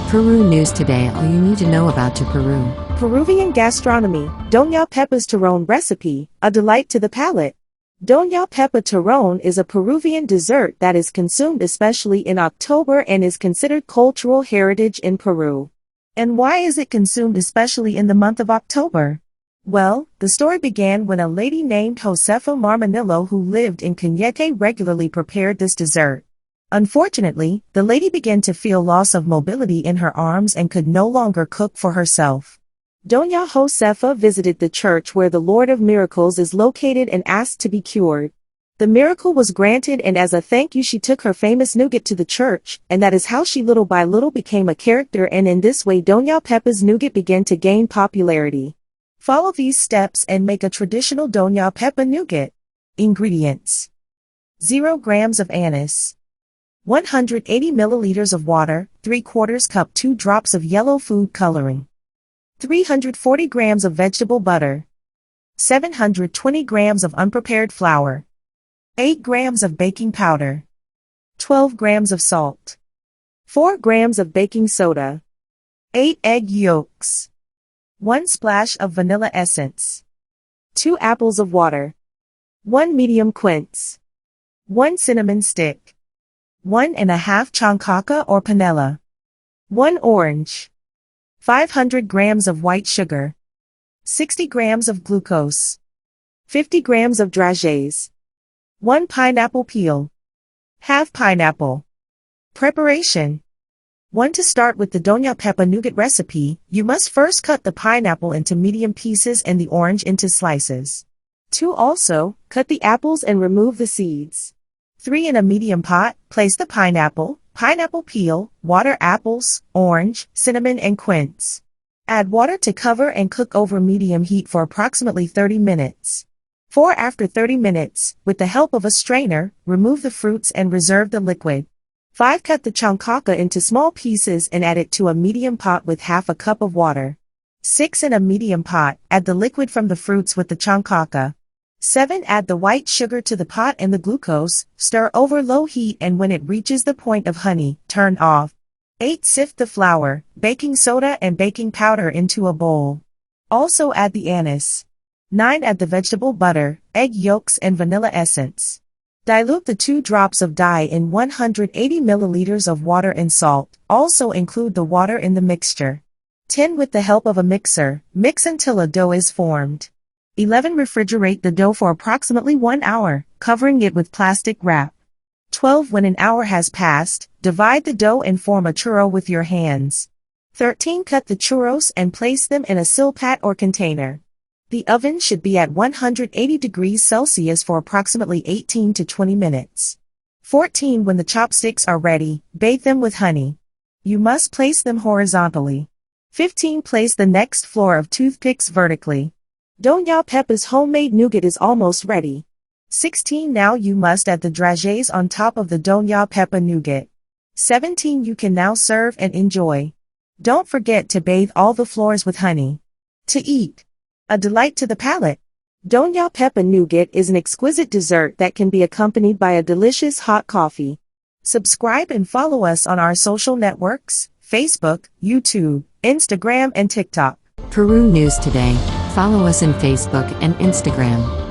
Peru News Today. All you need to know about Peru. Peruvian gastronomy, Doña Pepa's Turrón recipe, a delight to the palate. Doña Pepa Turrón is a Peruvian dessert that is consumed especially in October and is considered cultural heritage in Peru. And why is it consumed especially in the month of October? Well, the story began when a lady named Josefa Marmanillo who lived in Cañete regularly prepared this dessert. Unfortunately, the lady began to feel loss of mobility in her arms and could no longer cook for herself. Doña Josefa visited the church where the Lord of Miracles is located and asked to be cured. The miracle was granted, and as a thank you she took her famous nougat to the church, and that is how she little by little became a character, and in this way Doña Pepa's nougat began to gain popularity. Follow these steps and make a traditional Doña Pepa nougat. Ingredients: 0 grams of anise, 180 milliliters of water, 3/4 cup 2 drops of yellow food coloring, 340 grams of vegetable butter, 720 grams of unprepared flour, 8 grams of baking powder, 12 grams of salt, 4 grams of baking soda, 8 egg yolks, 1 splash of vanilla essence, 2 apples of water, 1 medium quince, 1 cinnamon stick, 1½ chancaca or panela, 1 orange, 500 grams of white sugar, 60 grams of glucose, 50 grams of dragées, 1 pineapple peel, half pineapple. Preparation: 1. To start with the Doña Pepa nougat recipe, you must first cut the pineapple into medium pieces and the orange into slices. 2. Also, cut the apples and remove the seeds. 3. In a medium pot, place the pineapple, pineapple peel, water, apples, orange, cinnamon and quince. Add water to cover and cook over medium heat for approximately 30 minutes. 4. After 30 minutes, with the help of a strainer, remove the fruits and reserve the liquid. 5. Cut the chancaca into small pieces and add it to a medium pot with half a cup of water. 6. In a medium pot, add the liquid from the fruits with the chancaca. 7. Add the white sugar to the pot and the glucose, stir over low heat, and when it reaches the point of honey, turn off. 8. Sift the flour, baking soda and baking powder into a bowl. Also add the anise. 9. Add the vegetable butter, egg yolks and vanilla essence. Dilute the 2 drops of dye in 180 milliliters of water and salt. Also include the water in the mixture. 10. With the help of a mixer, mix until a dough is formed. 11. Refrigerate the dough for approximately 1 hour, covering it with plastic wrap. 12. When an hour has passed, divide the dough and form a churro with your hands. 13. Cut the churros and place them in a silpat or container. The oven should be at 180 degrees Celsius for approximately 18 to 20 minutes. 14. When the chopsticks are ready, bathe them with honey. You must place them horizontally. 15. Place the next floor of toothpicks vertically. Doña Pepa's homemade nougat is almost ready. 16. Now you must add the dragées on top of the Doña Pepa nougat. 17. You can now serve and enjoy. Don't forget to bathe all the floors with honey. To eat: a delight to the palate. Doña Pepa nougat is an exquisite dessert that can be accompanied by a delicious hot coffee. Subscribe and follow us on our social networks: Facebook, YouTube, Instagram and TikTok. Peru News Today. Follow us on Facebook and Instagram.